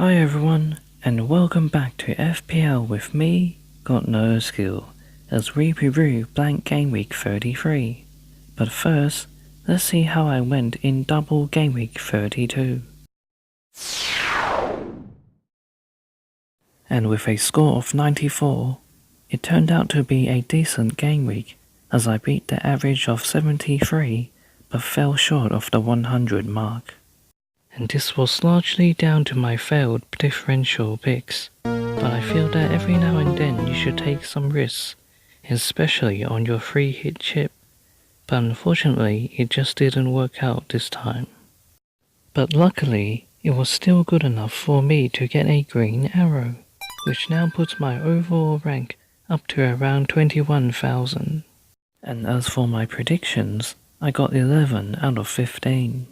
Hi everyone, and welcome back to FPL with me, Got No Skill, as we review blank game week 33. But first, let's see how I went in double game week 32. And with a score of 94, it turned out to be a decent game week, as I beat the average of 73, but fell short of the 100 mark. And this was largely down to my failed differential picks, but I feel that every now and then you should take some risks, especially on your free hit chip, but unfortunately it just didn't work out this time. But luckily, it was still good enough for me to get a green arrow, which now puts my overall rank up to around 21,000. And as for my predictions, I got 11 out of 15.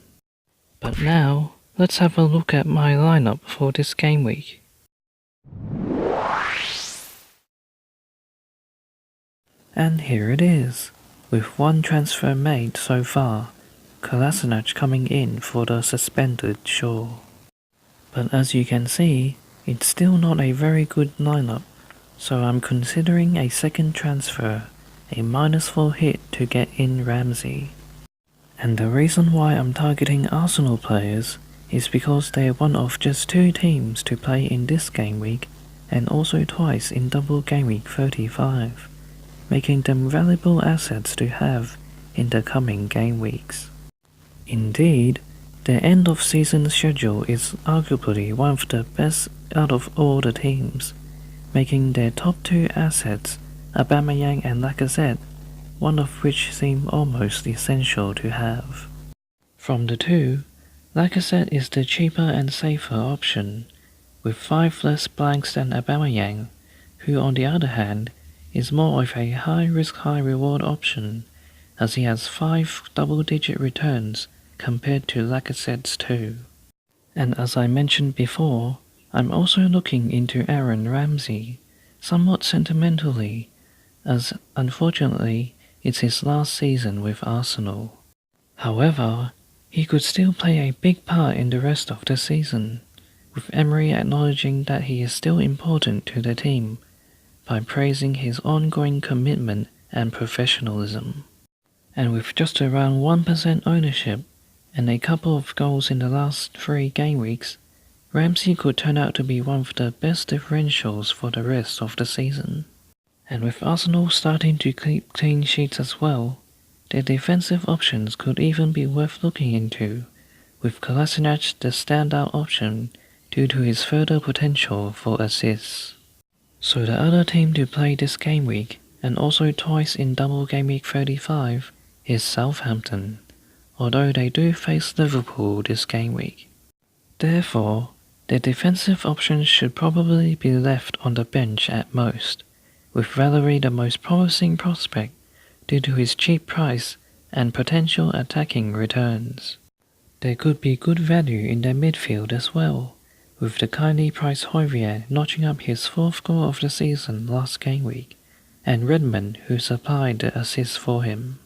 But now, let's have a look at my lineup for this game week. And here it is, with one transfer made so far, Kolasinac coming in for the suspended Shaw. But as you can see, it's still not a very good lineup, so I'm considering a second transfer, a -4 hit to get in Ramsey. And the reason why I'm targeting Arsenal players is because they're one of just 2 teams to play in this game week and also twice in double game week 35, making them valuable assets to have in the coming game weeks. Indeed, their end of season schedule is arguably one of the best out of all the teams, making their top 2 assets, Aubameyang and Lacazette, one of which seem almost essential to have. From the 2, Lacazette is the cheaper and safer option, with 5 less blanks than Aubameyang, who on the other hand is more of a high-risk high-reward option, as he has 5 double-digit returns compared to Lacazette's 2. And as I mentioned before, I'm also looking into Aaron Ramsey, somewhat sentimentally, as unfortunately it's his last season with Arsenal. However, he could still play a big part in the rest of the season, with Emery acknowledging that he is still important to the team by praising his ongoing commitment and professionalism. And with just around 1% ownership and a couple of goals in the last 3 game weeks, Ramsey could turn out to be one of the best differentials for the rest of the season. And with Arsenal starting to keep clean sheets as well, their defensive options could even be worth looking into, with Kolasinac the standout option due to his further potential for assists. So the other team to play this game week, and also twice in double game week 35, is Southampton, although they do face Liverpool this game week. Therefore, their defensive options should probably be left on the bench at most, with Valery the most promising prospect due to his cheap price and potential attacking returns. There could be good value in their midfield as well, with the kindly priced Højbjerg notching up his 4th goal of the season last game week, and Redmond who supplied the assist for him.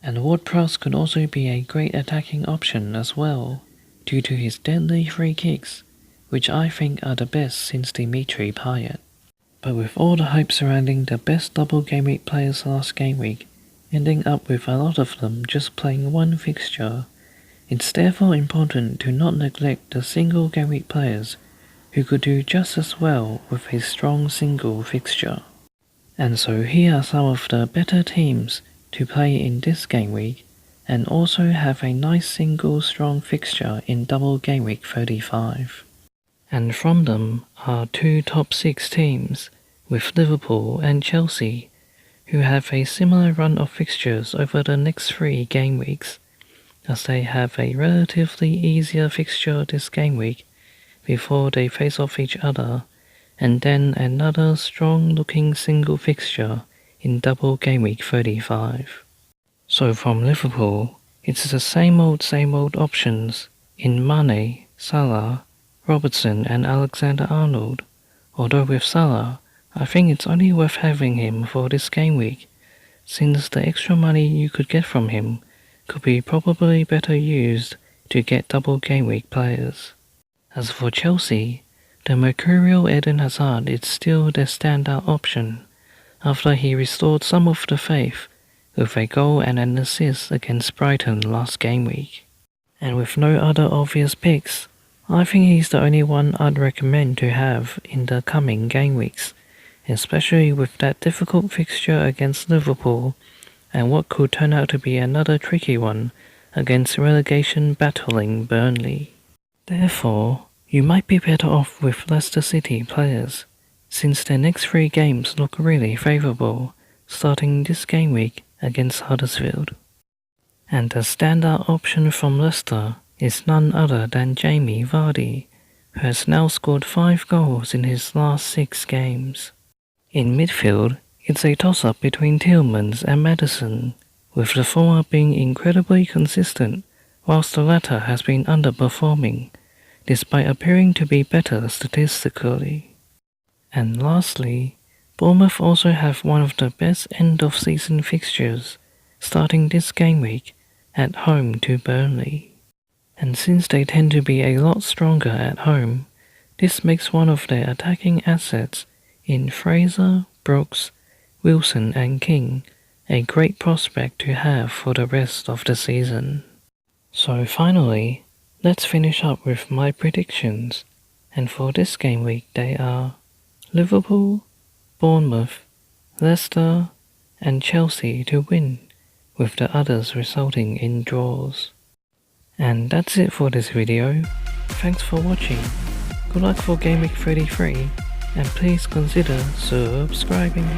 And Ward-Prowse could also be a great attacking option as well, due to his deadly free kicks, which I think are the best since Dimitri Payet. But with all the hype surrounding the best double game week players last game week, ending up with a lot of them just playing one fixture, it's therefore important to not neglect the single game week players who could do just as well with a strong single fixture. And so here are some of the better teams to play in this game week, and also have a nice single strong fixture in double game week 35. And from them are 2 top 6 teams, with Liverpool and Chelsea, who have a similar run of fixtures over the next 3 game weeks, as they have a relatively easier fixture this game week before they face off each other, and then another strong-looking single fixture in double game week 35. So from Liverpool, it's the same old options in Mane, Salah, Robertson and Alexander-Arnold, although with Salah, I think it's only worth having him for this game week, since the extra money you could get from him could be probably better used to get double game week players. As for Chelsea, The mercurial Eden Hazard is still the standout option, after he restored some of the faith with a goal and an assist against Brighton last game week. And with no other obvious picks, I think he's the only one I'd recommend to have in the coming game weeks, especially with that difficult fixture against Liverpool and what could turn out to be another tricky one against relegation battling Burnley. Therefore, you might be better off with Leicester City players, since their next 3 games look really favourable, starting this game week against Huddersfield. And the standout option from Leicester is none other than Jamie Vardy, who has now scored 5 goals in his last 6 games. In midfield, it's a toss-up between Tielemans and Maddison, with the former being incredibly consistent, whilst the latter has been underperforming, despite appearing to be better statistically. And lastly, Bournemouth also have one of the best end-of-season fixtures, starting this game week at home to Burnley. And since they tend to be a lot stronger at home, this makes one of their attacking assets in Fraser, Brooks, Wilson and King a great prospect to have for the rest of the season. So finally, let's finish up with my predictions, and for this game week they are Liverpool, Bournemouth, Leicester and Chelsea to win, with the others resulting in draws. And that's it for this video. Thanks for watching. Good luck for Game Week 33, and please consider subscribing.